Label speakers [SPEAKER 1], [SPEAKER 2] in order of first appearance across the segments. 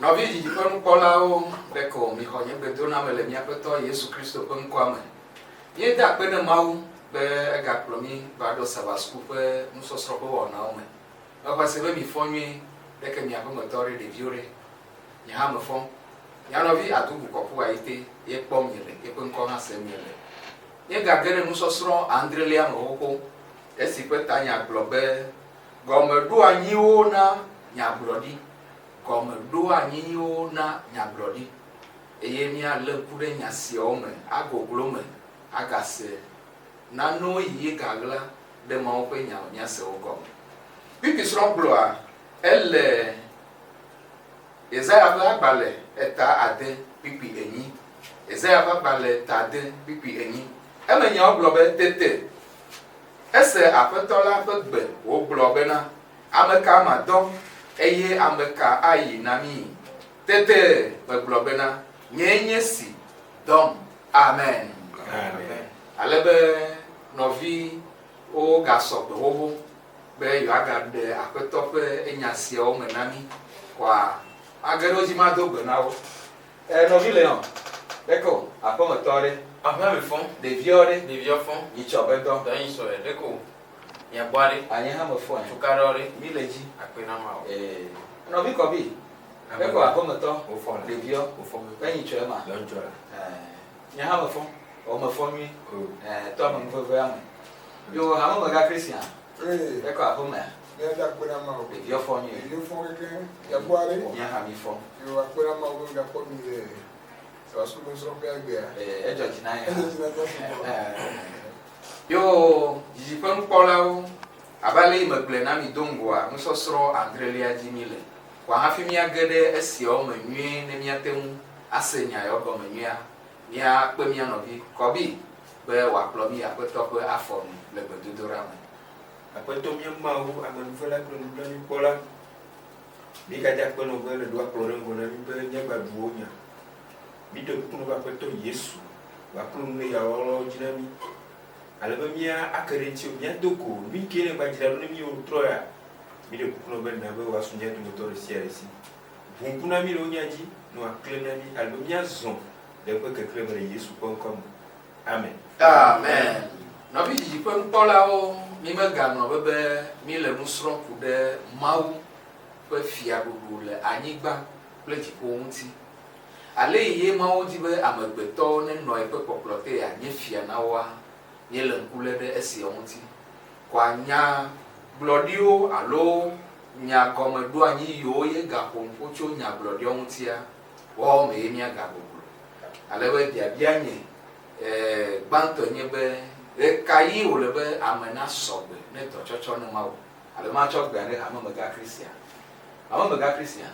[SPEAKER 1] Novi di kon kolao beko mi honye bedona mele mi apeto Yesu Kristo pen kwame. Ye da pe na mawu be ga plomi ba do sabasku pe muso srobo wona ome. Ba kwa se be mi fonwe beke mi apo motori de viore. Ni ha me fon. Ya novi atubu kopu aite ye pom yele ye pen ko ha se miele. Ye ga gere muso sro Andrelia no hoko. Esi pe tanya globe gome do anyiwo na nya brodi. Comme do anyi yo na nyabrodi eye mi ale kude nyasi ome agoglo me agase na no yi gagla de ma o pe nya nyase o go pipi sro blo a ele Isaiah ba gbale eta ade pipi enyi Isaiah ba gbale ta ade pipi enyi e me nya o blo be tete ese apetola fe gbe o blo be na ameka ma do eye ameka ayi nami tete beglobena nyenye si dom amen amen alebe novi o gaso be hoho be yo agade apetope enyasi o menami kwa agero ji ma do gbena o novi leon beko apomotore
[SPEAKER 2] Après le fond,
[SPEAKER 1] de viore
[SPEAKER 2] fond,
[SPEAKER 1] ni chobedo
[SPEAKER 2] dans une soirée, d'accord. Il y a boire,
[SPEAKER 1] anye ha mo fo
[SPEAKER 2] tu carré,
[SPEAKER 1] mileji
[SPEAKER 2] après na mao.
[SPEAKER 1] novi kobi beko apomoto
[SPEAKER 2] Au fond,
[SPEAKER 1] de vio
[SPEAKER 2] au fond,
[SPEAKER 1] benyi chema
[SPEAKER 2] dans joie.
[SPEAKER 1] nya ha mo fo o mo fo nwi to mo fo fo am yo ha mo ga Christian beko apoma
[SPEAKER 3] ne da kuna ma o
[SPEAKER 1] de vio fo nwi
[SPEAKER 3] ile fo ke ya boare
[SPEAKER 1] nya ha mi fo
[SPEAKER 3] yo akuna ma o ga ko mi le so asu mo so pe agbe a
[SPEAKER 1] ejo jina ya
[SPEAKER 3] ele jina to
[SPEAKER 1] yo jipon polao abale megle na mi dongwa nsosro Andrelia jimile kwa hafi mi agede esi o manwie ne mi atemu asenya yo go manwia mia pe mi anobi kobi be wa plomi apeto pe afon le bedudora me
[SPEAKER 2] Après tout, bien mao, à mon voilà que nous donnons pour là. Mais quand il y a pas de le doigt pour un bon ami, ben il y a pas de voix. Mais de coup, nous va pas tout Yesu. Va pour nous y avoir dynamique. Alors mia akarenti mia doko mi kene ba jira no mi o troya mi de kuno ben na ba wasu nya to motor CRC bunkuna mi lo nyaji no aklena mi album mia zon de ko ke klema yesu.com amen
[SPEAKER 1] amen no bi ji pon pola o mi me ga no bebe mi le musron ku de mawu pe fia gugu le anyigba ple ji ko nti ale ye mawu ji be amegbeto ne no e pe poplote ya nye fia na wa nyele nkule de esi onti kwa nya blodio alo nya komedu anyi yo ye ga pompocho nya blodio ontia wo me nya ga gugu alewe dia bianye gbanto nye be kai o le be amena sobe ne to chocho no mawo ale ma cho gba ne ama mega Christian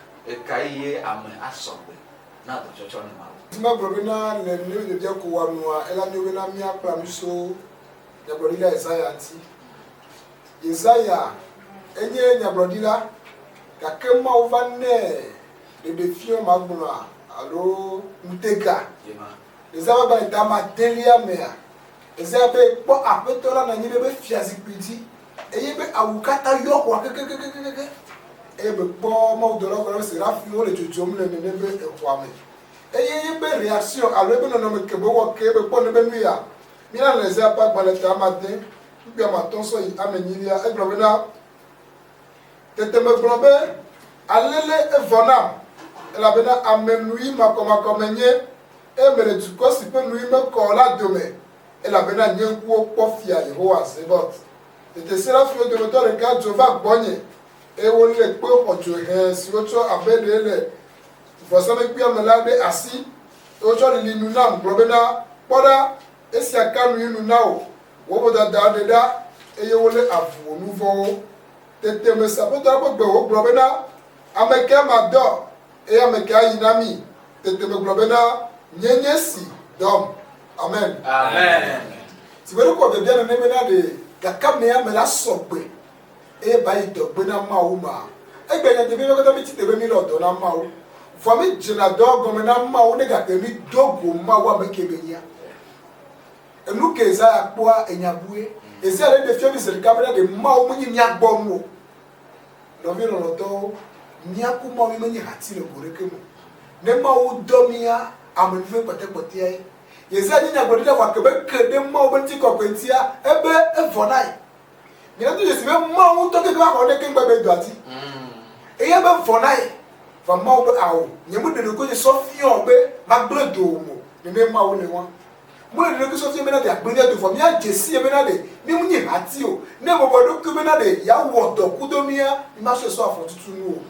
[SPEAKER 1] kai ye ame asobe na to chocho no mawo
[SPEAKER 3] tima brobina le ne de ko wa no ela ne we na mi akra mi so ya brodiga Isaiah anti Isaiah enye nya brodiga ka kema over ne de fio magbuno alo ntega
[SPEAKER 1] yema
[SPEAKER 3] Isaiah ba dama delia mea Isaiah be po apetola na nyi be fiazi piti eye be awukata yo kwa kekekekeke ebe po mo do lo ko se rafi o le jojom le ne be ekwame eye be reaction alo be no me kebo wo ke be po ne be nuya mi na le Isaiah pa gbaleta matin bi ma ton so amenyiria e globena tete me globe alele evona la bena amenui ma koma komenye me le dukɔ si ƒe nu yi mekɔ la dome elabena nye ŋkuwo kpɔ fia Yehowa Zebɔt. Tete serafiwo dometɔ ɖeka dzo va gbɔnye eye wolé kpe xɔdzohɛ si wotsɔ abe ɖe le vɔsamlekpuia me la ɖe asi. Wotsɔ lili nu nam gblɔ bena kpɔ ɖa esia ka nu yi nu na wo. Woƒe dada ɖe ɖa eye wolé avu nu vɔwo. Tete me se aƒetɔ la ƒe gbe wogblɔ bena ame ke madɔ eye ame ke ayi na mi. Tete me gblɔ bena nye si dɔm. Amen.
[SPEAKER 1] Amen.
[SPEAKER 3] Si wele kɔ bebia nene bena de gake me ame la sɔgbe eye ba yi dɔgbe na Mawu ma. Egbe nya teƒe katã mi tsi teƒe mi le dɔ na Mawu. Vɔ mi dzena dɔ gɔme na Mawu ne gake mi do go Mawu ame ke be nya. Enu ke Isaiah kpɔa enyabue. Isaiah le fia mi se ɖeka bena de Mawu menye mia gbɔ nu o. Nɔvi lɔlɔtɔwo miaku Mawu menye hati le go ɖeke me. Ne Mawu dɔ mia ame nuve kpɔtɛkpɔtɛa ye. Isaiah nye nyagblɔɖila vɔ kebe ke ɖe Mawu be ŋuti kɔkɔetia ebe evɔ na ye. Mina to dzesi be Mawu ŋutɔ keke va xɔ ɖeke ŋgbe be do ati. Eye be vɔ na ye. Va Mawu be awo nye mu ɖeɖe ko nye sɔ fiɔ be magblẽ do mo nene Mawu le wa. Mu le ɖeɖe ko sɔ fiɔ bena de agblẽ do vɔ mia dzesi ye bena de mi mu nye hati o. Ne bɔbɔ ɖokui bena de ya wɔ dɔ kudo mia mi ma sɔ afɔtutu nu o.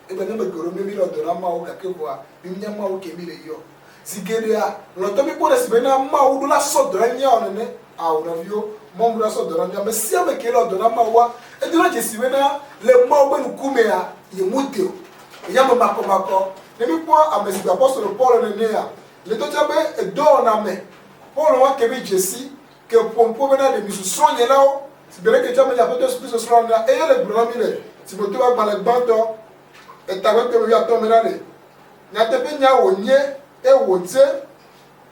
[SPEAKER 3] Ebe ne me gero mi le dɔ na Mawu gake vɔa mi nya Mawu ke mi le yɔ. Zigedea lɔtɔ mi kpɔ ɖe si bena Mawu ɖo la sɔ dɔ na nya o nene awo nɔviwo Mawu ɖo la sɔ dɔ na nya me sia me ke le dɔ na Mawua edo na dzesi bena le Mawu be ŋkumea ye mu de o. Nya me makɔmakɔ ne mi kpɔ ame si gbe apɔstolo Paul nenea le tɔtsa be edɔwɔna me Paul wa ke mi dzesi ke ƒomƒo bena de mi susrɔ̃ nye lawo si bene ke tsa me nya aƒetɔ Kristo srɔ̃ na eye le gblɔ na mi le Timoteo agbalẽ gbãtɔ etagbe kpe atɔ me na le nyateƒe nya wònye eye wòdze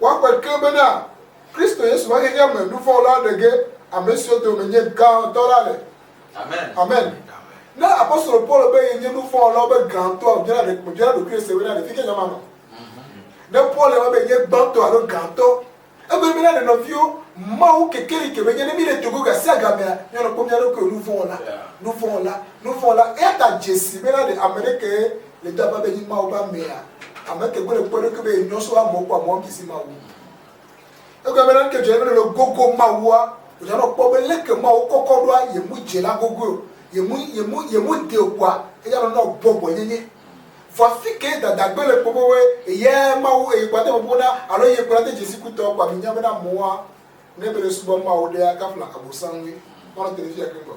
[SPEAKER 3] woakpɛ ke bena Kristo Yesu va xexea me nuvɔ̃la ɖe ge ame siwo dome nye gãtɔ la le.
[SPEAKER 1] Amen.
[SPEAKER 3] Amen. Ne apɔstolo Paul be ye nye nuvɔ̃la be gãtɔ dzena ɖokui se bena ɖevi ke nyama nɔ. Ne Paul le be nye gbãtɔ alo gãtɔ ebe bena ne nɔviwo Mawu kekeli ke be nye ne mi le togo gasi agamea nyɔnɔ kpɔ mia ɖokui nuvɔ̃la eya ta dzesi bena de ame ɖeke le do abe be nyi Mawu be amea ame ke gbe le kpɔ ɖeke be nyɔsɔ amewo kpɔ amewo kisi Mawu. Ego bena ke dzɔ le gogo Mawua wòdzanɔ kpɔ be leke Mawu kɔkɔ ɖoa ye mu dze la gogo ye mu de kpɔa eya nɔ bɔbɔ nyenye. Vɔ fi ke dadagbe le kpɔ be eye Mawu eye kpɔte ƒoƒo na alo eye kpɔte dzesi kutɔ kpɔ mi nya bena amewoa ne be le subɔ Mawu ɖea kafla abosanwi mɔnɔ televi ake gbɔ.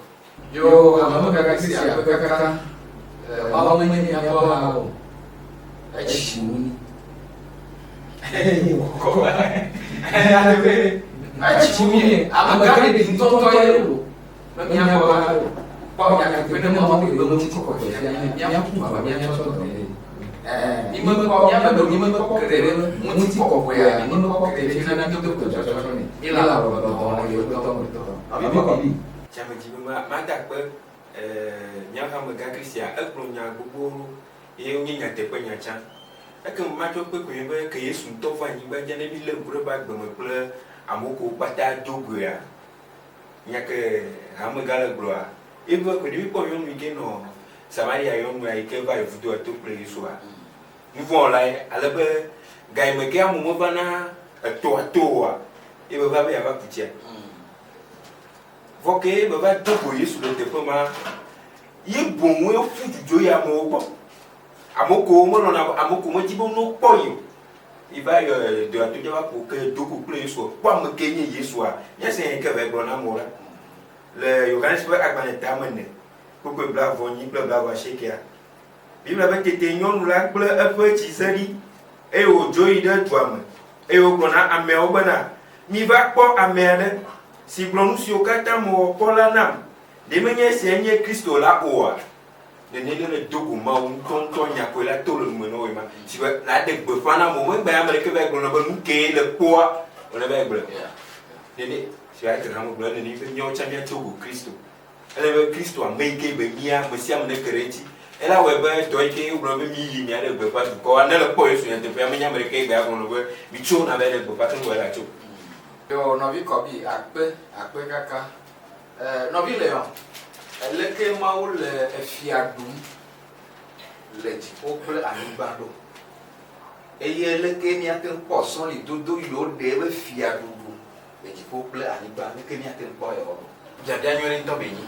[SPEAKER 1] Yo ame kaka si abe kaka Mawu menye miaƒe hã o. Etsi mu ni. Etsi mu ni ame gã ɖe ŋutɔ ye o. Miaƒe hã o. Kpɔ nyakpe ne Mawu be ŋuti kɔkɔe fia miaƒu va miatsɔ dɔ ye. Mimekpɔ ke ɖe ŋuti kɔkɔea mimekpɔ ke ɖe na mi do gbɔdzɔdzɔ ne. Mi la wɔdɔ ye wotɔ me tɔ.
[SPEAKER 2] Tsame dzi be ma da kpe nyahamegã Kristia ekplɔ nya gbogbo eye wonye nyateƒe nyatsa. Eke ma tsɔ kpe koe be ke Yesu ŋutɔ va anyigba dzi ne mi le ŋku ɖe ba gbeme kple amewo ko kpata do goea. Nya ke hamegã le gblɔa. Ebe ko ɖevi kpɔ nyɔnu yi ke nɔ Samaria nyɔnua yi ke va yi vudo to kple Yesua. Nuvɔ̃la ye ale be ga yi me ke amewo va na etoa ebe va be yava kutsia. Vɔ ke be va do go Yesu le teƒe ma ye boŋu efu dzudzo ya amewo gbɔ. Amewo ko melɔna amewo ko medzi be no kpɔ yi o. Yi va yɔ do ato dzava ko ke do go kple Yesu kpɔ ame ke nye Yesua nye se ke va gblɔ na amewo la. Le Yohanes ƒe agbalẽ tame ne kpekpe blavɔ nyi kple blavɔ asiekea. Bibla be tete nyɔnu la kple eƒe tsiseɖi eye wòdzo yi ɖe dua me eye wògblɔ na ameawo bena mi va kpɔ ame aɖe si gblɔ nu siwo katã mewɔ kpɔ la nam ɖe menye esia nye Kristo la oa. Nene ɖe le dogo Mawu ŋutɔŋutɔ nyakoe la to le nume na wo ma si be la de gbeƒã na mo megbe ame ɖeke va gblɔ na be nu ke le kpɔa wòle va gblɔ. Nene si va tre hame gblɔ nene be míawo tsã míatso go Kristo. Ele be Kristo ame yi ke be mía ame sia ame ne ke ɖe edzi. Ela wɔe be dɔ yi ke wogblɔ be mi yi mia ɖe gbeƒã dukɔa ne le kpɔ Yesu nyateƒea menye ame ɖeke gbe agblɔ be mi tso na va ɖe gbeƒã ke ŋgɔe la tso.
[SPEAKER 1] Yo nɔvi kɔbi akpe kaka nɔvi le yɔ eleke Mawu le efia ɖum le dziƒo kple anyigba ɖo eye leke miate kpɔ sɔli dodo yiwo ɖe ebe fiaɖuɖu le dziƒo kple anyigba leke miate kpɔ yɔ.
[SPEAKER 4] Biabia nyuie ŋutɔ be nyi.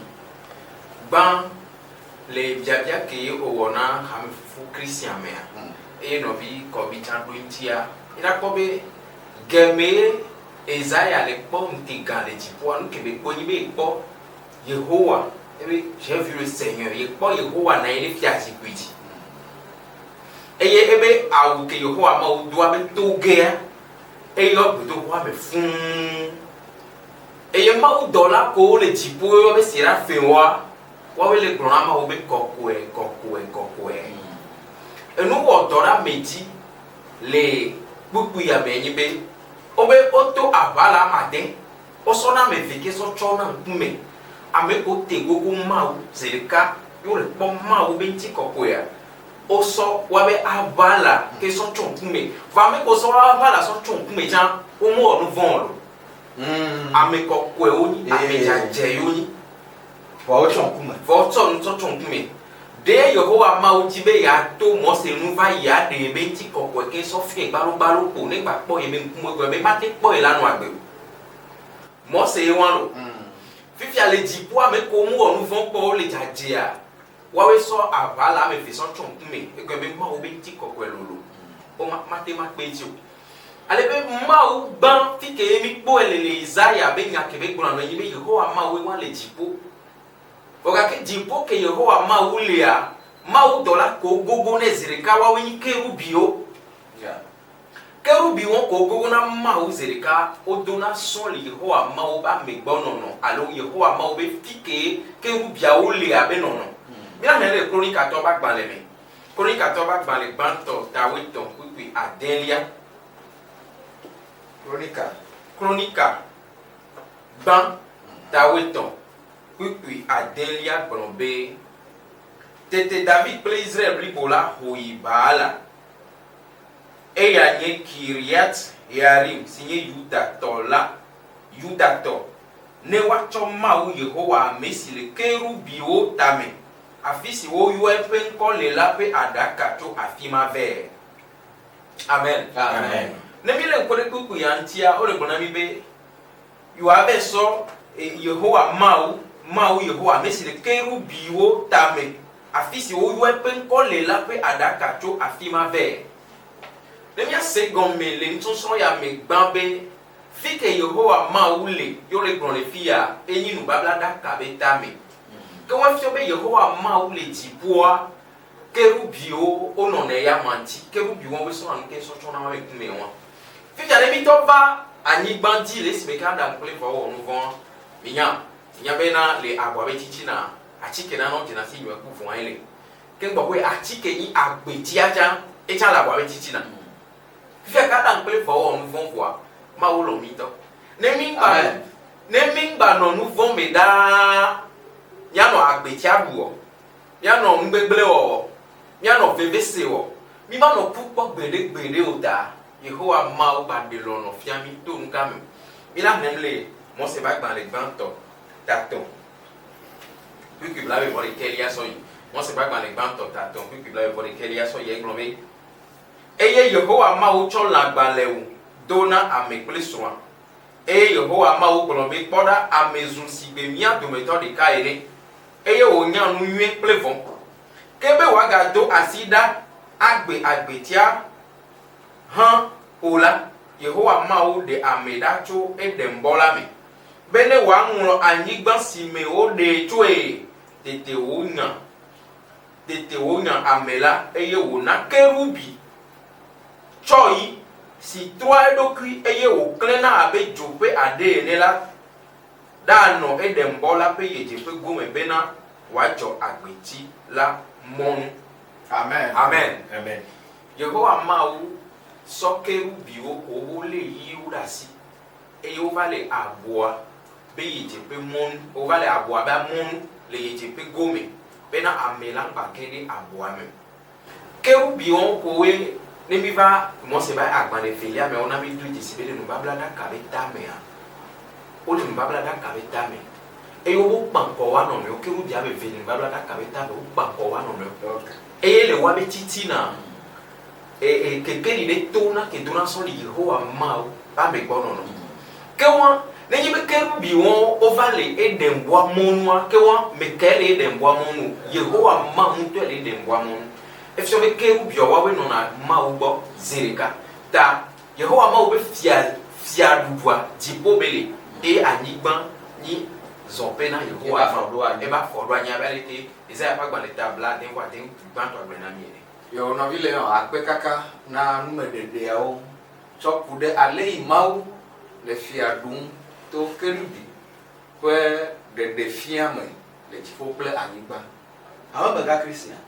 [SPEAKER 4] Gbã le biabia ke wòwɔ na hamefufu Christian mea. Eye nɔvi kɔbi tsã ɖo ŋutia. Ena kpɔ be geme Ezaya le kpɔ ŋutigã le dziƒoa nu ke be kpɔ nyi be kpɔ Yehowa. Ebe j'ai vu le Seigneur. Ye kpɔ Yehowa na ye le fiazikpui dzi. Eye ebe awu ke Yehowa Mawu do abe togea. Eye gbedoxɔa me fũu. Eye Mawu dɔla ko le dziƒo wobe serafinwoa woawoe le gblɔ na Mawu be kɔkɔe. Enu wɔ dɔ ɖe ame dzi le kpukpui ya me nyi be wobe woto aʋa le amade wosɔ na ame eve ke sɔ tsɔ na ŋkume ame ko te gogo Mawu zi ɖeka yo le kpɔ Mawu be ŋuti kɔkɔea wosɔ woabe aʋa la ke sɔ tsɔ ŋkume va ame ko sɔ aʋa la sɔ tsɔ ŋkume tsã womewɔ nu vɔ̃ lo. Ame kɔkɔewo nyi ame dzadzewo nyi
[SPEAKER 1] Vɔwo tsɔ ŋkume.
[SPEAKER 4] vɔ tsɔ nu tsɔ ŋkume ɖe Yehowa Mawu dzi be yeato Mose nu va yi aɖe be ŋuti kɔkɔe ke sɔ fie gbalogbalo ko ne gba kpɔ ye be ŋkume gbe be mate kpɔ ye la nɔ agbe o. Mose ye wã lo. Fifia le dziƒo ame ko mu wɔ nu vɔ̃ kpɔ le dzadzea woawoe sɔ aʋa la ame eve sɔ tsɔ ŋkume egbe be Mawu be ŋuti kɔkɔe lolo wo mate makpe dzi o. Ale be Mawu gbã fi ke mi kpɔe le Isaiah be nya ke be gblɔ nɔ nyi be Yehowa Mawu wã le dziƒo. Ogake dziƒo ke Yehowa Mawu lea Mawu dɔla ko gogo ne zi ɖeka woawoe nyi kerubiwo. Kerubiwo ko gogo na Mawu zi ɖeka wodo na sɔ̃ le Yehowa Mawu be amegbɔnɔnɔ alo Yehowa Mawu be fi ke kerubiawo lea be nɔnɔ. Mina hɛn le Kronikatɔ be agbalẽ me. Kronikatɔ be agbalẽ gbãtɔ tawetɔ kpukpui adelia. Kronika gbã tawetɔ kpukpui adelia gblɔ be tete David kple Israel blibo la ho yi Baala. Eya nye Kiriat Yearim si nye Yudatɔ ne woatsɔ Mawu Yehowa ame si le kerubiwo tame afi si woyɔe ƒe ŋkɔ le la ƒe aɖaka tso afi ma vɛ. Amen. Ne mi le ŋkɔ ɖe kpukpui ya ŋutia wole gblɔ na mi be yewoave sɔ Yehowa Mawu Yehowa ame si le kerubiwo tame afi si woyɔe ƒe ŋkɔ le la ƒe aɖaka tso afi ma vɛ. Ne miase gɔme le nusɔsrɔ̃ ya me gbã be fi ke Yehowa Mawu le yo le gblɔ le fi ya enyi nubablaɖaka be tame. Ke woafiɔ be Yehowa Mawu le dziƒoa kerubiwo wonɔna ya ma ŋuti kerubiwo be sɔna nu ke sɔtsɔ na woame ŋkume wã. Fifia ne mitɔ va anyigba dzi le esi me ke Adam kple Eva wɔ nu vɔ̃ minya bena le abɔa be titina atike nanɔ dzena si nyɔe ku vɔ̃a le ke gbɔ be atike nyi agbetia tsã etsã le abɔa be titina. Fifia ke Adam kple Eva wɔ nu vɔ̃ vɔa Mawu lɔ mitɔ. Ne mi gba nɔ nu vɔ̃ me ɖaa mianɔ agbetia ɖuwɔ mianɔ nugbegble wɔwɔ mianɔ vevese wɔ mi ma nɔ ku kpɔ gbeɖe o ta Yehowa Mawu ba ɖe lɔnɔ fia mi to nu ka me. Mi la hem le Mose ba agbalẽ gbãtɔ tatɔ kpukpui bla be vɔ ɖekelia sɔ yi. Mose ba agbalẽ gbãtɔ tatɔ kpukpui bla be vɔ ɖekelia sɔ yi egblɔ be eye Yehowa Mawu tsɔ lãgbalẽwo do na ame kple srɔ̃a. Eye Yehowa Mawu gblɔ be kpɔ ɖa ame zu si gbe mía dometɔ ɖeka ene eye wònya nu nyuie kple vɔ̃. Ke be wòagado asi ɖa agbe agbetia hã o la Yehowa Mawu ɖe ame ɖa tso Eden bɔ la me be ne wòaŋlɔ anyigba si me woɖe tsoe tete wònya ame la eye wòna kerubi tsɔ yi si trɔa eɖokui eye wòklẽna abe dzo ƒe aɖe ene la ɖanɔ Eden bɔ la ƒe yedzeƒe gome bena wòadzɔ agbetsi la mɔnu. Amen. Yehowa Mawu sɔ kerubiwo ko wolé yiwo ɖe asi eye wova le abɔa be yedzeƒe mɔnu wova le abɔa be mɔnu le yedzeƒe gome bena ame la gba ge ɖe abɔa me. Kerubiwo kowoe ne mi va Mose ba agbalẽ velia me wona mi do dzesi be le nubablaɖaka be tamea wole nubablaɖaka be tame eye wo kpa ŋkɔ wa nɔnɔewo kerubia be ve le nubablaɖaka be tame wo kpa ŋkɔ wa nɔnɔewo eye le wa be titina et quelqu'un de tona que dona son Yehowa mau pas me bono no que wa nenye be kerubi won ovale e demboa monua que wa me kele e demboa monu Yehowa ma muntu e demboa monu e so be kerubi o wa we no na mau bo zerika ta Yehowa ma be fia duwa dipo bele e anigban ni zopena Yehowa fa e ba fo do anya belete Isaiah pa gba le tabla den wa den gban to agbe na mi
[SPEAKER 1] yo no vile yo akpe kaka na numedede yao chokude alei mau le fiadum to kerubi kwe de fiame le chipople anigba
[SPEAKER 5] àwọn bega Christian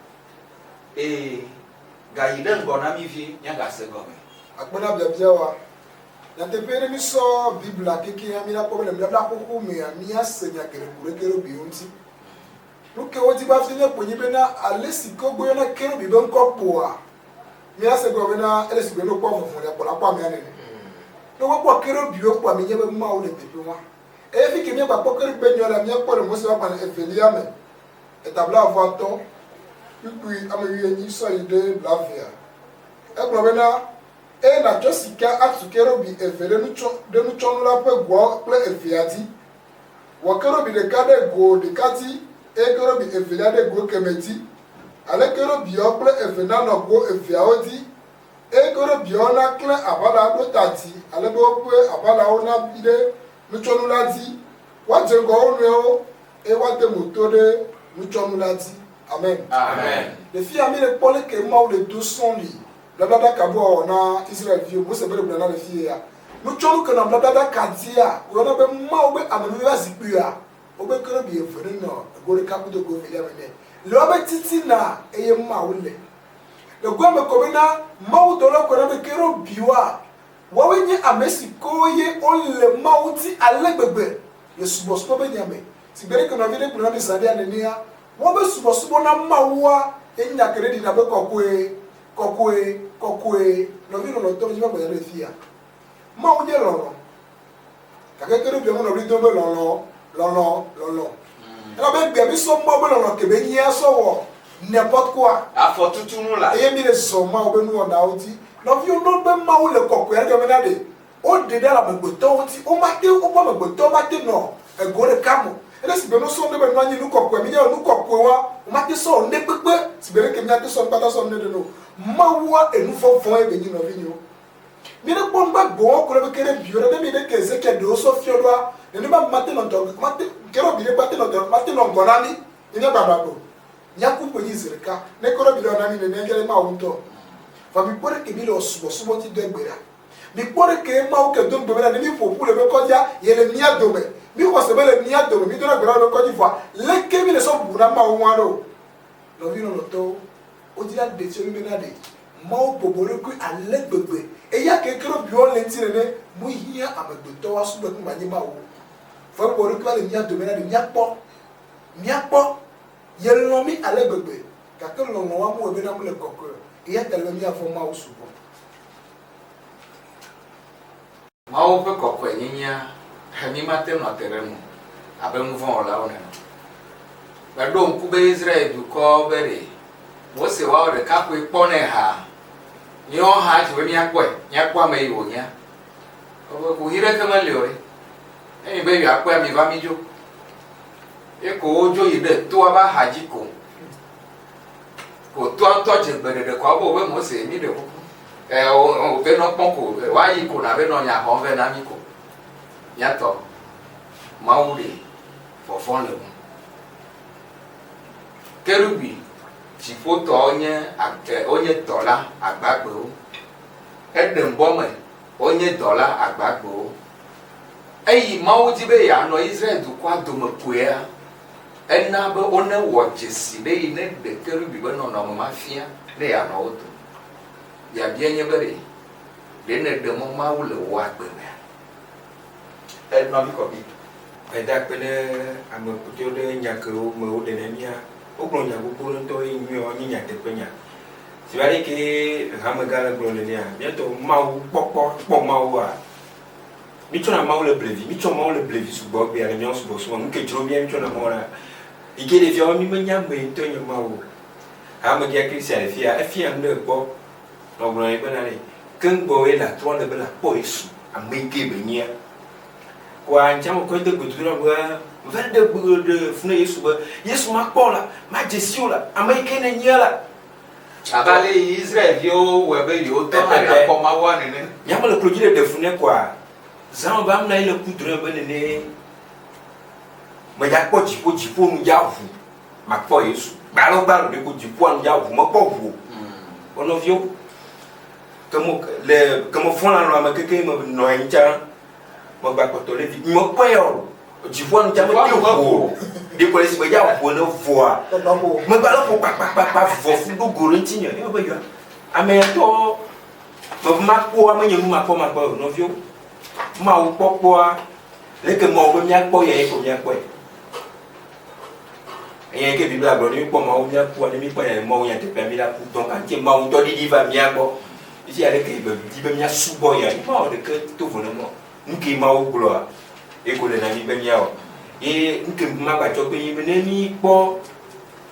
[SPEAKER 5] ga yiden gona mi fi nya ga se gome
[SPEAKER 3] akpena bia wa na te pere mi so bibla keke ya mi na problem la koko me ya mi asenya kere bi unti luke woti ba fi ne ponyi be na alesi ko gbo na kere bi be nko po a mi ase go be na elesi be no po fofo le pola kwa mi ane no wo po kere bi o po mi nye be ma o le pepe wa e fi ke mi ba po kere be nyola mi po le mo se ba pa na evelia me etabla voto puis ame yi so ide blavia e gbo be na e na josika atukero bi evele nu chonu la pe gwo ple eviati wo kero bi de kade go de kati e kero bi evele de go kemeti ale kero bi o ple evena no go eviaoti e kero bi ona kle abala do tati ale bo pe abala ona ide nu chonu la ti wa je go onu e wa te motode nu chonu la ti amen
[SPEAKER 1] amen
[SPEAKER 3] le fi ami le pole ke ma o le 200 li blabla kabo na Israel vie mo se bele blana le fie ya no chonu kana blabla kadia wo na be ma o be amanu ya zikpu ya o be kero bi efere no go le kapu do go velia mene le o be titi na eye ma o le go me ko be na ma o do lo ko na be kero biwa wo we nyi amesi ko ye o le ma o ti alegbegbe ye subo subo be nyame ti bere kana vile kuna be sadia ne nia wo be subo subo na ma wa enya kredi na be kokwe no vino no to jiba gbe fia ma o je lolo kake kere bi mo no ri do be lolo ela be gbe bi so mo be lolo ke be yin so wo n'importe quoi
[SPEAKER 5] afọ tutunu la
[SPEAKER 3] e mi le so ma o be nu ona oti no vi o no be ma o le kokwe e me na de o de da la be to oti o ma te o pa me to ma te no e go le kamo ele si be no so ne be no anyi nu kokwe mi je nu kokwe wa o ma te so ne pepe si be ke mi ate so pata so ne de no mawa enu fofon e be ni no vinyo mi ne pon ba go ko le kere biore de mi de ke ze ke do so fiodwa ne ba mate no to mate kero bi de mate no gonani ni ne baba bo nya ku po yizirika ne koro bi na ni ne ngere ma wonto fa mi pore ke bi lo subo ti do egbera mi pore ke ma o ke do gbera ne mi fo pu le be koja yele mi adome mi ko se be le mi adome mi do na gbera lo koji fa le ke mi le so bu na ma o wa lo lo vino lo to o dira de ti mi na de ma o bobore ku alegbegbe e ya ke kero bi o le ti ne mu hia amegbe to wa subo ku ma ni ma o fa bobore ku ale mi adome na de mi akpo ye lo mi alegbegbe ka ke lo no wa mu e be na mu le kokko e ya tele mi afo ma o subo
[SPEAKER 1] ma o pe kokko nyinya mi mate no terenu abe mu von ola ona ba do nku be Israel du ko bere wo se wa o de ka ko ipo ne ha ni o ha ti we mi akwa me yo nya o ko hire ke ma le ore e be ya akwa mi va mi jo e ko ojo yi de to ba haji ko to je bere de ko bo we mo se mi de ko o be no pon ko wa yi ko na be no nya ho ve na mi ko ya to maudi fofon le kerubi chifoto onye dola agbagbo edembome onye dola agbagbo eyi maudi be ya no Israel du kwa domokuya enna be one wojesi be ne de kerubi be no mafia le ya no oto ya bienye bere de ne de mo mawule wa gbe
[SPEAKER 5] no mi ko bi
[SPEAKER 2] eda pele ame kuto de nyakero me o de nemia o klo nya gbogbo nto yin o nya de penya si bari ke ha me gala glo le nia bientôt mawu popo mawu a mi tona mawu le blevi subo be ale mi on subo so mu ke jro bien mi tona mora ike de fio mi me nya me to nya mawu ha me ya Christian fia ndo gbo no glo e bena ni ken bo e la tro le bela po Yesu ameke benia kwa nchamo ko de gudura ba verde de funa Yesu ba Yesu ma pola ma jesio la ameke na nyala
[SPEAKER 5] abale Israel yo webe yo to na ko ma wa ni
[SPEAKER 2] nyamo le projire de funa kwa zan ba mna ile kudura ba ne ma ja ko jipo nu ja hu ma po Yesu gbalo de ko jipo nu ja hu ma po hu ono vio como font la loi ma keke ma no encha ma ba ko to le vi mo po yo jipo nu ja ma de ko le si ba ja hu no voa ma ba lo pa vo fu do goro ntinya e ba yo ame to ma ko ma nyi ma ko no vio ma o popo a le ke mo go nya po ye ko nya po e ke bibla go ni po ma o nya po ni mi po ye mo nya te pe mi la pu donc an ke ma o to di va mi ago ici avec ke di be nya su bo ya ma o de ke to vo no nki ma o glo e ko le na mi be nya o e nki ma ba to pe mi ne mi po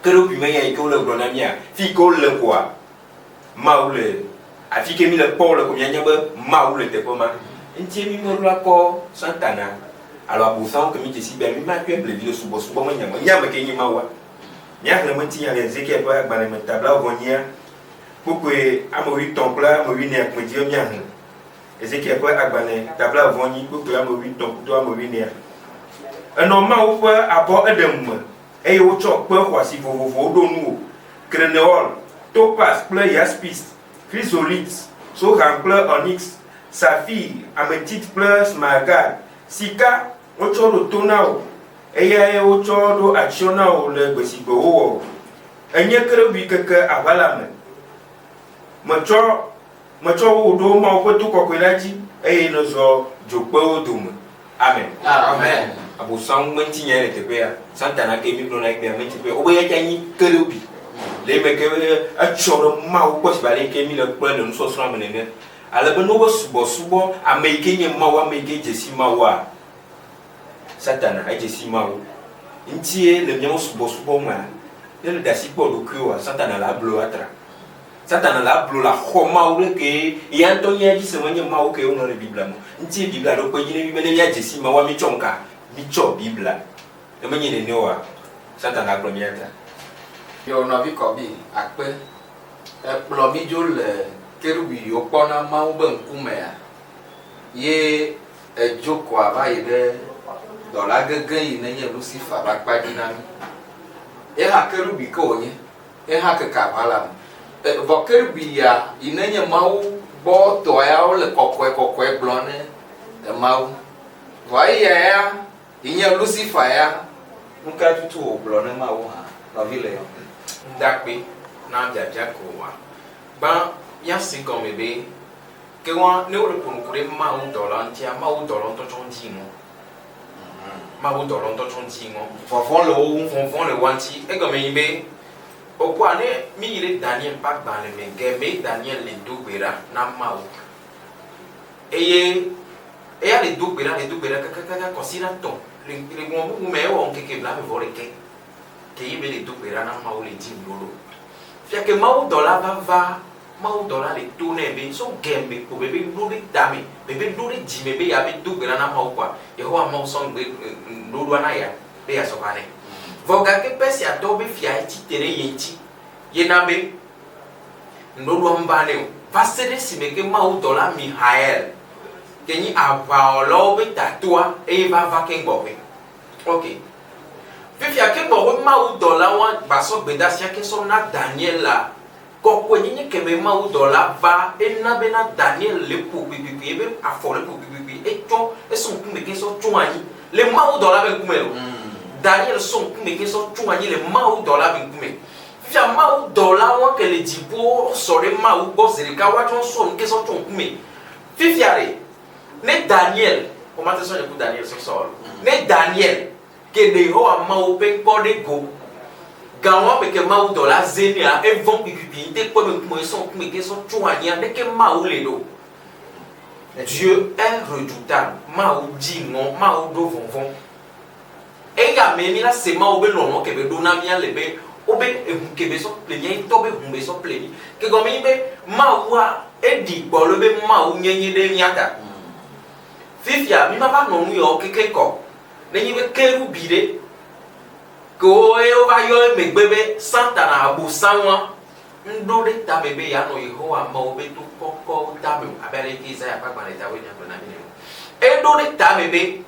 [SPEAKER 2] kero bi me ya ko le glo na mi a fi ko le quoi ma o le a fi ke mi le po le ko nya ba ma o le te po ma nti mi mo la ko Santana alors pour ça que mi ti be mi ma pe ble video subo ma nyama ke nyima wa nya le mo ti ya le Ezekiel ba gba le tabla vonia pourquoi amo 8 ton pla mo 8 ne ak mo di o nya Ezekiel ba gba le tabla voni pourquoi amo 8 ton to amo 8 ne normal ou pas abo edem e yo cho pe kwa si vovovo do nu creneol topaz ple jaspis chrysolite so kan ple onyx saphir améthyste plus margade sika ocho do tonao eya ocho do actionao le gbesigo wo enye kere bi keke abalame macho wo do ma o to kokwelaji eye no zo jope o do mu amen
[SPEAKER 5] amen
[SPEAKER 2] abo san menti nyere te pe Santana ke mi plona ke menti pe o boya janyi kere bi le me ke achoro ma o ko sibale ke mi le plona no so so amene ale be no subo ameke nye mawa ameke jesi mawa Santana a jesi mawa ntie le nyamo subo ma le dasi po do krio Santana la blo atra Santana la blo la khoma o ke yanto nya ji se manye mawa ke ono le bibla mo ntie bibla do ko jine bi me nya jesi mawa mi chonka mi cho bibla e manye ne noa Santana blo mi atra
[SPEAKER 1] yo no vi ko bi akpe e plo mi jo le kerubi yo kpona ma be nkume ya ye ejoko abayi de dola gege yi nenye Lucifer ba kpadi na mi e ha kerubi ko onye e ha ke ka bala bo kerubi ya inenye mawu bo to ya o le kokwe blone e mawu wa ya inye Lucifer ya
[SPEAKER 5] nka tutu o blone mawu ha no vile yo
[SPEAKER 4] ndakpe na jaja ko wa ba ya si comme be que wa ne o le pour courir ma ou dollar tia ma ou dollar to chonji mo ma ou dollar to chonji mo
[SPEAKER 5] fofon
[SPEAKER 4] le wanti e comme be o kwa ne mi ile Daniel pa ba le me ge Daniel le dugbera na ma ou e ya le dugbera ka considère ton le mo me o on ke bla me vole ke ibe le dugbera na ma ou le di lolo fia que ma ou dollar va mau dola le tune be so gembe ko bebe lori dami bebe lori jime be ya be dugbera na mau kwa Yehowa mau son be loro na ya be ya so kane voga ke pesi adobe fia ti tere yenti yena be loro mbane va sede simeke mau dola Mihael keni avaolo be tatua e va ke ngbowe okay fifia ke ngbowe mau dola wa baso bedasia ke so na Daniel la kokwe nyinyi keme ma u dola va ena bena Daniel le pou bibi ebe afole pou bibi eto eson kumbe ke so tuani le ma u dola ben kumelo Daniel son kumbe ke so tuani le ma u dola ben kume fia ma u dola wa ke le dipo sore ma u go zerika wa ton son ke so ton kume fifia re ne Daniel o mate so le ku Daniel so so ne Daniel ke de ho ma u pe ko de go gawa pe ke ma u dola zenia e von pipi te ko me mo son me ke so tuani ande ke ma u le do Dieu est redoutable ma u di non ma u do von e ga me mi la se ma u be non ke be do na mi ale be obe ehunke so pleni to be humbe so pleni ke gomi be mawa edi gbolo be mawu nyenye de nyata fifia mi ma no nu yo keke ko nenyi be keru bide ko e o va yo megbebe santa na abu sanwa ndo de tabebe ya no Yehowa ma obe to koko tabe abere ki Isaiah pa gbale tawe nya na mi e do de tabebe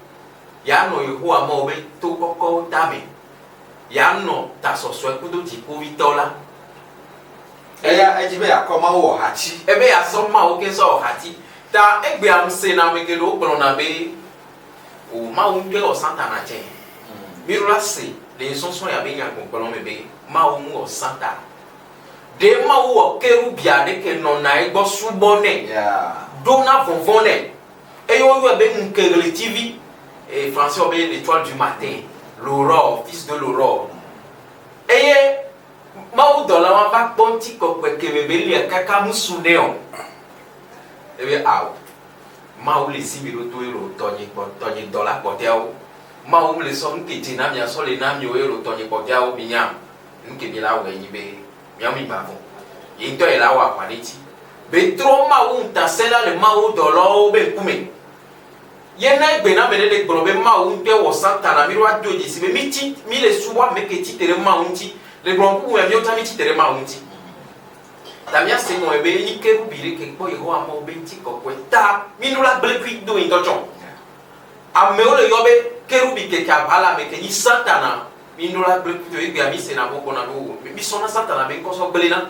[SPEAKER 4] ya no Yehowa ma obe to koko tabe ya no ta soso ekudo ti ko vitola
[SPEAKER 5] eya ejibe akoma wo hachi
[SPEAKER 4] ebe ya so ma o ke so hati ta egbe am se na me ke do pron na be o ma o nge o santa na che mi ro se le sonson ya be nya ko pron me be ma o mu o santa de ma o keru bia de ke no na egbo subone dona vonvone e yo yo be mu ke relative et français o be l'étoile du matin l'aurore fils de l'aurore eye ma o dola wa va ponti ko pe ke be li kaka musuneo ebe aw ma o le sibiro to ero tonyi dola potel ma o le so nkiti na mia so le na mi o ero tonyi potel mi nya nke bi la we yin be mi mi ba fun yin to e la wa kwaliti be tro ma o nta sela le ma o dola o be kume ye na egbe na me de gboro be ma o nte wo santa na mi ro adoji si be mi le suwa me ke ti tere ma o nti le gboro ku me mi o ta mi ti tere ma o nti Tamia se mo ebe ni keru bire ke po Yehowa mo be nti kokwe ta minula ble kwi do indocho ame o le yobe keru bi ke ka bala me ke ni satana minula ble kwi do igbe ami se na boko na do mi so na satana be ko so ble na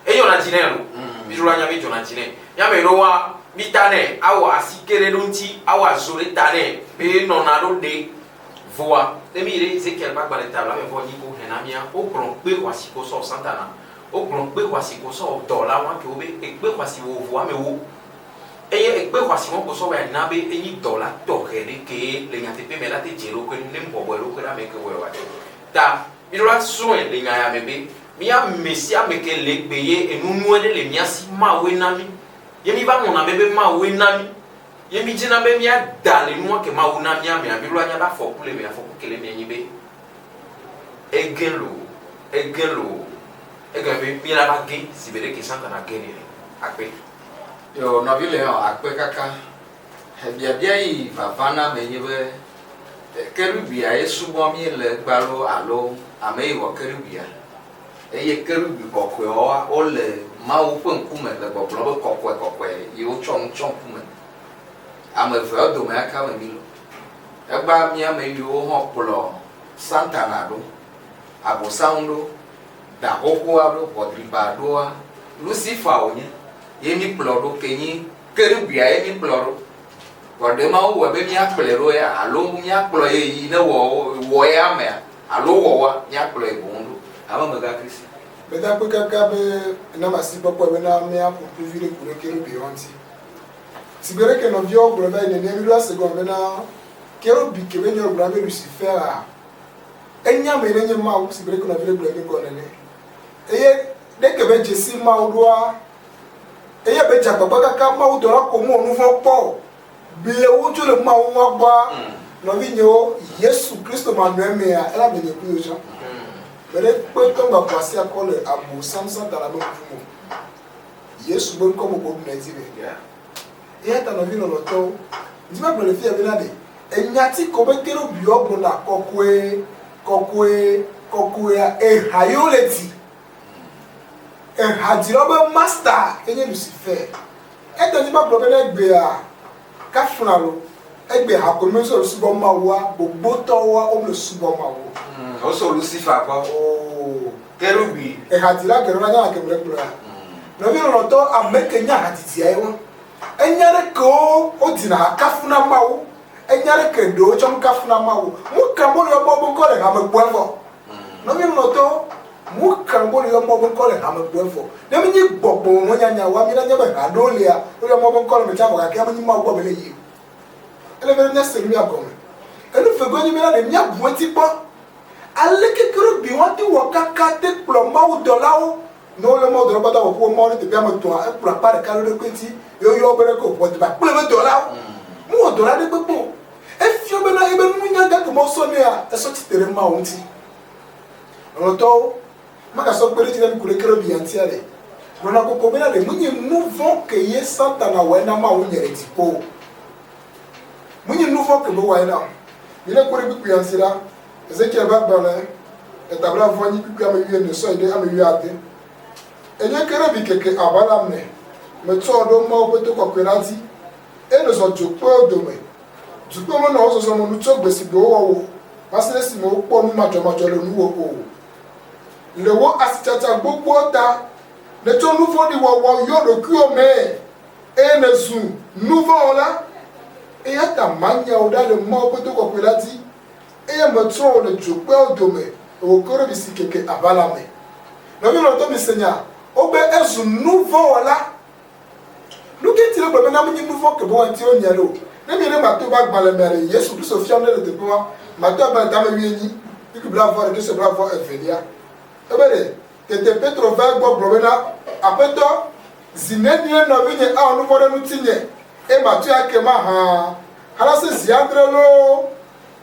[SPEAKER 4] e yo na jinelo mi jura nya mi jona jine ya me ro wa mi tane awa asikere do nti awa zore tane be no na do de voa de mi re Ezekiel ba gba le tabla me vo ni ko henamia o pron pe wa si ko so satana o gbon pe kwasi ko so dola wan ke obe e pe kwasi wo vo ame wo eye e pe kwasi won ko so wa na be eyin dola to hele ke le nya te pe me la te jero ko ni mbo bo ro ko na me ke we wa ta bi ro so e le nya ya me be mi ya mesi ame ke le gbeye enunu ede le mia si ma we na mi ye mi ba mo na be ma we na mi ye mi jina be mi ya dale nu ke ma wo na mi ame abi ro anya ba fo ku le me afo ku kele mi yin be egelo e ga be mira ba ge si bere ke santa na ge ni akpe
[SPEAKER 1] yo no vile ho akpe kaka he bia yi vavana me yebe kerubia yesubo mi le gbalo alo ame wo kerubia eye kerubi kokwe o le mawu pe nkume le gbogbo be kokwe yo chong kume ame fe odo me aka me milo egba mi ame yo ho polo santa na do abosaundo da hoko ado podriba doa Lucifer onye yemi plodo kenyi kerubia yemi plodo wode ma wo be mi aplero ya alo mi aplo yi na wo ya me alo wo wa mi aplo e bondo aba mega Kristo
[SPEAKER 3] beda pe kaka be na masi popo be na me apu vire kure kerubi onti sibere ke no vio gro ba ne mi lo segon be na kerubi ke be nyor gro be Lucifer a enya me ne nyema wo sibere ke no vire gro be go ne eye de ke be jesi ma odua eye be jagba kaka ma odora ko mu onu fo po bile wo tu le ma wo gba no vi nyo Yesu Kristo ma no me a ela be ne ku yo bere pe to gba kwasi akole abu samson dala be ku mo Yesu be ko mo ko na ti be ya ta no vi no to ndi ma le fi e be na de enyati ko be kero bi obo na kokwe e hayoleti hadirobe master enye Lucifer eto ti ba blobe na gbe a ka funalo egbe hakomi so subo ma wa gbogbo to wa o le subo ma wo
[SPEAKER 5] o so Lucifer ko kerubi
[SPEAKER 3] hadira kero na ke bra no bi no to ameke nya haditi ai wo enyare ko o dina ka funa ma wo enyare ke do chom ka funa ma wo mu ka mo yo bo ko le ha me gbo no bi no to mu kambo le mo bon kole ha me buefo de mi ni gbogbo mo nya wa mi na nya be adolia o le mo bon kole me cha ba ka mi ma gbo be le yi ele be na se mi agome ele fe go ni mi na de nya bu ti po ale ke kero bi won ti wo kaka te plo ma wo dola o no le mo do ba ta wo mo te bia mo to e plo pa de ka lo de kwenti yo bere ko po ti ba plo me dola o mo dola de pepo e fi o be na e be mu nya ga ko mo so ni a e so ti tere ma won ti ono to maka so pere ti na mi kure kero bi antia le rona ko ko bena de munyi nouveau que ye santana wa na ma wo nyere tipo munyi nouveau que bo wa na ile kure bi ku ansira Ezekiel ba bale etabla voni bi ku amewie ne so ide amewie ade enye kere bi keke abala me to do ma obeto ko kwerati e no so jopo do me jopo mo na o so mo nu to gbesi bo wo masere si mo po nu majo le nu wo o le wo asichata gbogbo ta le to nouveau di wo yo do ku o me e ne zu nouveau la e ya ta manya o da le ma obeto ko kwerati e mo to le jopo do me o kore bi si keke abala me no bi no to mi senya obe ezu nouveau la luketi le bebe na munyi nouveau que bon ti o nyalo na mi ne mato ba gbale mere Yesu Kristo fiam le de poa mato ba ta me wieni iku bla voir que ce bla voir evelia ebere tete Petro va gbo blobena apeto zineni na vinye a onu fode nu tinye e mato ake ma ha hala se ziadre lo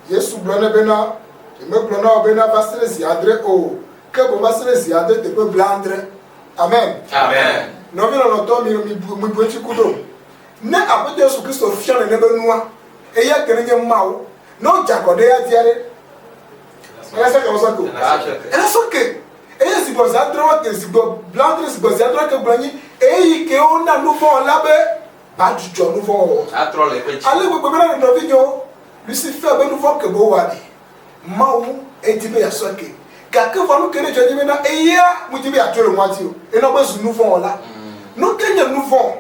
[SPEAKER 3] Yesu blone bena e me blona bena pasere ziadre o ke bo pasere ziadre te pe blandre amen
[SPEAKER 4] Amen.
[SPEAKER 3] no vi no to mi buechi kudo ne apote Yesu Kristo fian ne benua e ya kene nye mawo no jakode ya diare ela sa ka osako ela soke e si bo za dro ke si bo blandre si bo za dro ke blani e yi ke ona no fo labe ba jujo no fo
[SPEAKER 5] Atro le pechi.
[SPEAKER 3] ale gbogbo na no vi yo Lucifer be no fo ke bo wadi mawo e ti be ya soke ka ke fo no kene joji be na e ya mu ti be atoro nwati o e no be su no fo la no kenye nouveau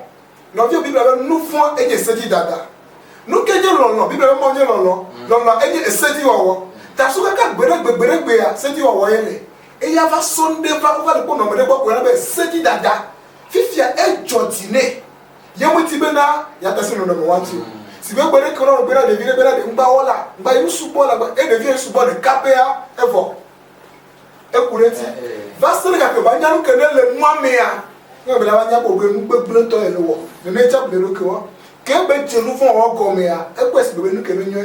[SPEAKER 3] no vi Bible ba nouveau eje seji dada no kenye lolo Bible ba mo nye lolo lolo eje seji wowo ta so ka gbere ya seji wowo yele e ya va sonde va over le ko no me de ko na be seji dada fifia e jotine ye mo ti be na ya ta se no me wanti si be gbere ko no gbere de vire gbere de ngba wola ngba yu subo la gba e de vie subo de kapea evo e kureti va sele ka ke ba nyaru kenele mwamea no be la nya bo be nu gbegble to ele wo ne ne cha ble roke wo ke be jenu fun o go me ya e kwesi be nu ke no nyo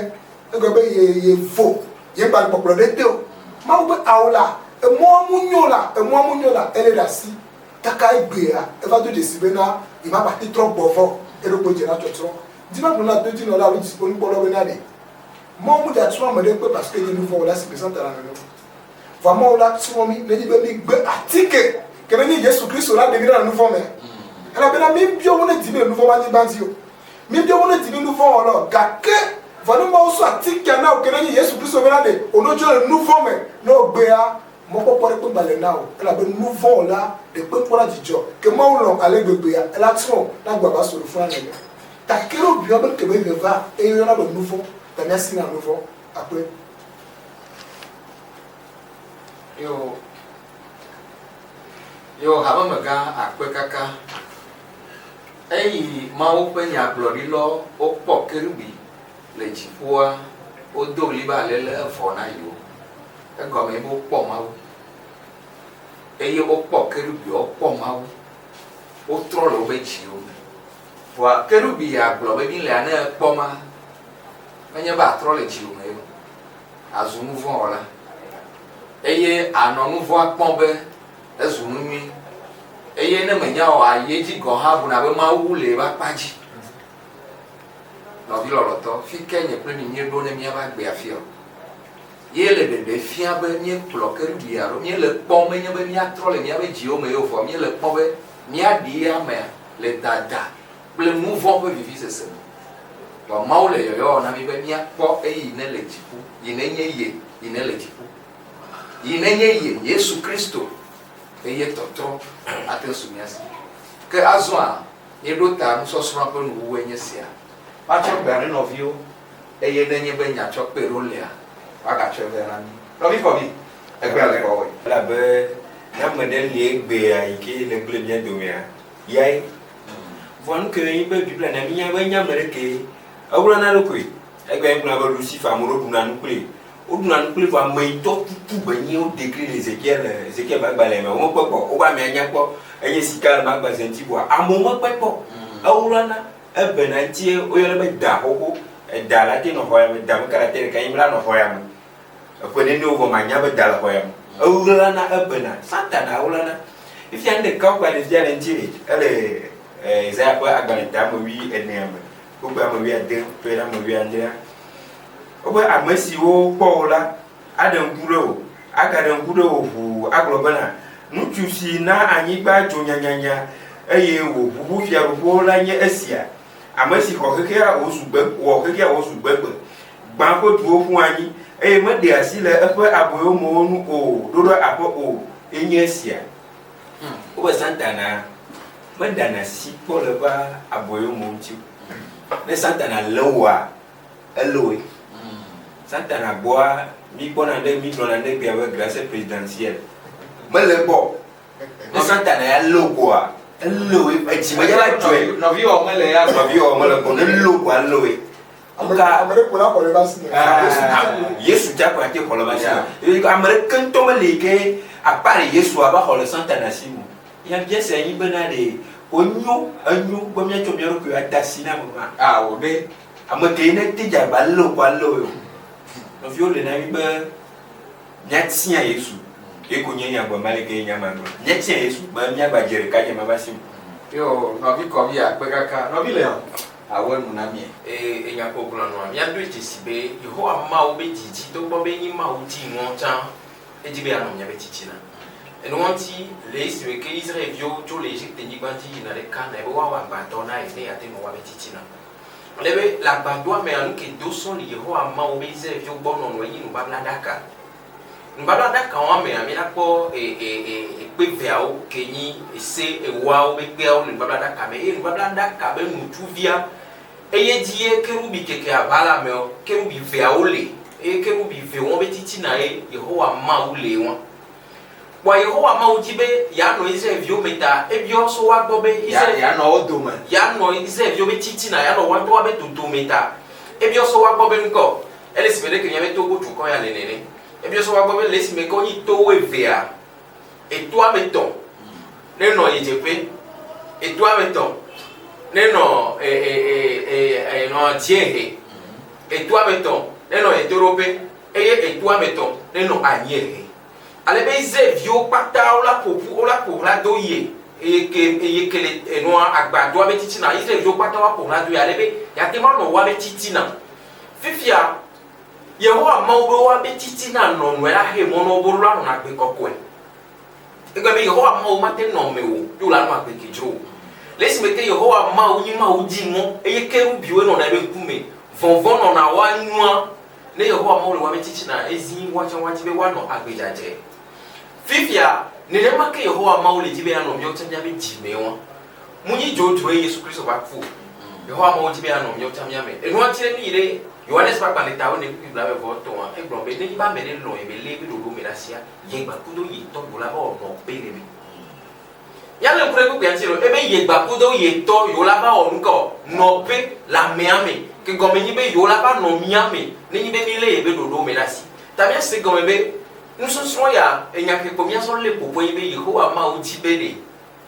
[SPEAKER 3] e go be ye fo ye ba popolo de te o ma wo be awla e mo amunyola ele da si taka igbe ya e va do de si be na i ma ba ti tro bovo e ro ko je na totro di ma na do ti no la wo ti ko ni polo be na de mo mu da tro mo de pe parce que je nu fo la si présente la no va mo la tro mi ne di be mi gbe atike kene ni Yesu Kristo la devira na nouveau mais ala bena mi bio wona tibi na nouveau mani banti o mi bio wona tibi nouveau lo gake vanu mo so atika na o kene ni Yesu Kristo bena de onojo na nouveau mais no gbea mo popore pe bale na o ala be nouveau la de pe pora jijo ke mo lo ale gbegbe ala tron na gba ba so ru fun ane ta kero bio be ke be va e yo na be nouveau ta merci na nouveau après
[SPEAKER 1] yo haba mega akpe kaka eyi mawo pe nya glori lo o po kerubi le jipoa o do liba lele efo na yo e go me bo po mawo eyi o po kerubi o po mawo o tro lo be ji o wa kerubi ya glo be bi le ana po ma anya ba tro le ji o me azu nu vo ola eyi anonu vo apon be ezunumi eye ne menya o ayeji go ha bu na be ma wule ba paji no bi loro to fi kenye pe ni mi do ne mi ba gbe afio ye le de fia be mi ploker bi aro mi le pom me be mi atro le mi be ji o me yo fo mi le pom be mi adi ya me le dada ple mouvement be vivi c'est wa maule yo na mi be mi akpo eyi ne le jipu yi ne nye ye yi ne le jipu yi ne nye ye Yesu Kristo eye totro atensumiasi ke azwa edota nsosro pe nu wenye sia pacho gbare no vio eye nenye be nya cho pe rolia aga cho verani no vi for vi egbe ale ko
[SPEAKER 2] la be na me de le gbe ya ike le gle bien do ya yai von que yi be Bible na mi nya be nya mere ke awura na lo kwe egbe na ba Lucifer mo ro duna nu kwe o duna nu kwe va me to tu be ni o décrit Ezekiel ba gba le me o popo o ba me anya po enye sika ma gba senti bo amo mo popo awura na ebe na tie o yele be da hoko e da la ti no hoya me da me karakter kan imla no hoya me ko ne no go ma nya be da la hoya me Aulana abena Santana aulana. If you understand what is there in Chile, example agalita movie and name. Uba movie and then Pera movie and there. Oba amesi o Paula Adam Guro Agadam Guro who Aglobana. Nutusi na anyiba Jonyanya eye wo bubufia rubola nye esia. Amesi kokekea osugbe wo kokekea osugbe. Banko duo fun anyi me de asile epe aboyo mo nu o dodo apo o enyesia. Oba Santana mandana si poleba aboyo mo nti. Ne Santana lowa eloe. Santana boa mi bonande mi bonande bi avec grâce présidentielle. Melebo. Ne Santana ya logoa. Eloe ejimaya joy.
[SPEAKER 5] No vi o mele ya.
[SPEAKER 2] No vi o mele ko ne logo eloe.
[SPEAKER 3] Amere kula kole basi.
[SPEAKER 2] Yesu japa te kole basi. Amere kanto meleke apare Yesu aba kole Santana simu. Ya bien c'est yi benade. Onyo anyo bomya chomyero ko atasina mama.
[SPEAKER 5] Ah o de.
[SPEAKER 2] Amete ne te jaba lo kwa lo. No vi o le na bi be nyatia Yesu. Eko nyenya gba maleke nyama no. Nyatia Yesu ba mya ba jere ka nyama basi.
[SPEAKER 1] Yo no vi ko vi akpekaka no vi le
[SPEAKER 5] Awe munamie.
[SPEAKER 4] Enya kokula no am ya do tisibe yeho ama wo bejiji to gbo be yin ma wo ti won tan ejibe anom ya betichi na eno wanti le iswe ke Israel vio to le Egypte ni banti na le kana e wa wa gbato na e ya te mo wa betichi na lebe la gbato me anu ke do son yeho ama wo be Israel vio gbo no no yin no ba bladaka Mbadaka wa me ami na po pe via o kenyi ese ewa o be pe o le mbadaka me e mbadaka be mutuvia eye die kerubi keke abala me o kerubi via o le e kerubi ve won be titi na e Yehowa ma o le won wa Yehowa ma o jibe ya no Israel vio meta e bi o so wa gbo be Israel
[SPEAKER 5] Ya no odoma.
[SPEAKER 4] ya no Israel vio be titi na ya no wa gbo be tutu meta e bi o so wa gbo be nko ele sibere ke nya be to go tu ko ya le nene e bi so wa gbo be le si me ko ni to we vea e to ameton ne no yejepe e to ameton ne no no diehe e to ameton ne no etorope e to ameton ne no anyehe ale be ze vio pata ola popu la doye e kele no agbado abetiti na ze vio pata wa popu la doye ale be ya te ma no wa betiti na fifia Yehowa maudo wa betiti na no nwera he mono buru la na gbe kokwe egbe be Yehowa mau mate no mewo yo la no agbe kejro lesi meke Yehowa mau nyi mau di mo eye keru biwe no na be kume vonvon no na wa nwa ne Yehowa mau le wa betiti na ezi wachi be wa no agbe jaje fifia ne le make Yehowa mau le jibe na no mi o tanya be jime won munyi jodu Yesu Kristo ba fu Yehowa mau jibe na no mi o tanya me enu atire ni ire Yohanes pa pa leta one ku bla be voto an e gbo be ni ba me le lo e be le bi lo me la sia ye gba kudo yi to yo la ba no pe le mi ya le kure ku pe antiro e be ye gba kudo ye to yo la ba o nko no pe la me ame ke go me ni be yo la ba no mi ame ni be mi le e be lo me la si ta bien se go me be nous so ya e nya ke ko mi so le popo e be Yehowa ma o ti be de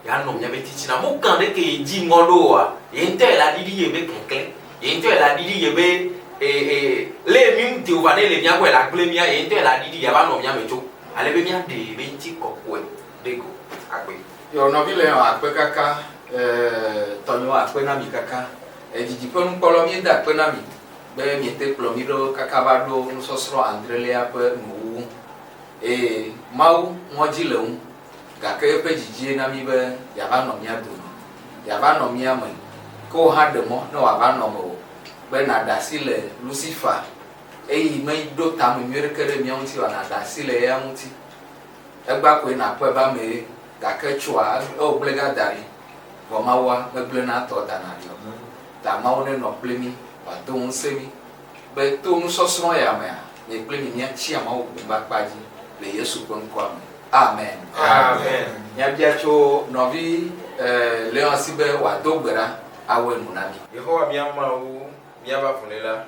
[SPEAKER 4] ya no mi ame titi na mo kan de ke ji ngolo wa ye nte la didi ye be kekle ye nte la didi ye be le mim ti ova ne le mia ko la gle mia e nte la didi ya ba no mia mecho ale be mia de be ti kokwe dego agbe
[SPEAKER 1] yo no vi le akpekaka tonyo akpe na mi kaka ejiji pe nkpolo mi da akpe na mi be mi te kplo mi do kaka ba do nsosro Andrelia pe mu mau ngoji le un ga ke pe jiji na mi be ya ba no mia do ya ba no mia me ko ha de mo no wa ba no mo be na dasile Lucifer eyi me do ta mi mere kere mi onti wa na dasile ya onti egba ko na pe ba me ga ke chua o blega dari bo mawa me ble na to ta na rio ta mawo ne no ple mi wa do un se mi be to nu sosro ya me ye ple mi nya chi ama o ba paji le Yesu ko nko ame amen
[SPEAKER 2] Amen.
[SPEAKER 1] nya bia cho novi le asibe wa do gbera awe munami
[SPEAKER 4] Yehowa mi ama wo mi aba funela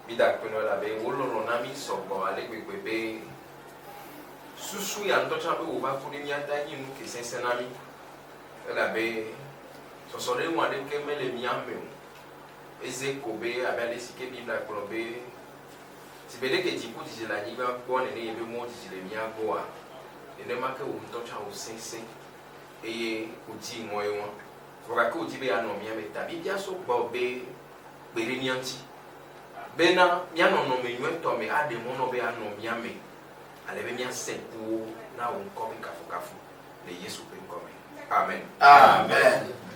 [SPEAKER 4] mi da peno la be wo lo na mi so gbo ale gbegbe be susu ya ndo cha be wo ba funi mi ata yin ke sense na mi la be so so le mo ade ke mele mi ame eze ko be abale sike bi la ko be si bede ke dziku dzidzi le anyigba kpɔ nene yebe mɔ dzidzi le mía gbɔa nenema ke wò ŋutɔ tsã wò sesẽ eye wòdzi ŋɔ ye ŋɔ vɔ gake wòdzi be yeanɔ mía me ta bibia sɔgbɔ be kpe ɖe mía ŋuti bena mía nɔnɔme nyuietɔ me aɖe mɔnɔ be anɔ mía me ale be mía sẽ ŋkuwo na wò ŋkɔ be kafukafu le Yesu ƒe ŋkɔ me. Amen.
[SPEAKER 1] Amen.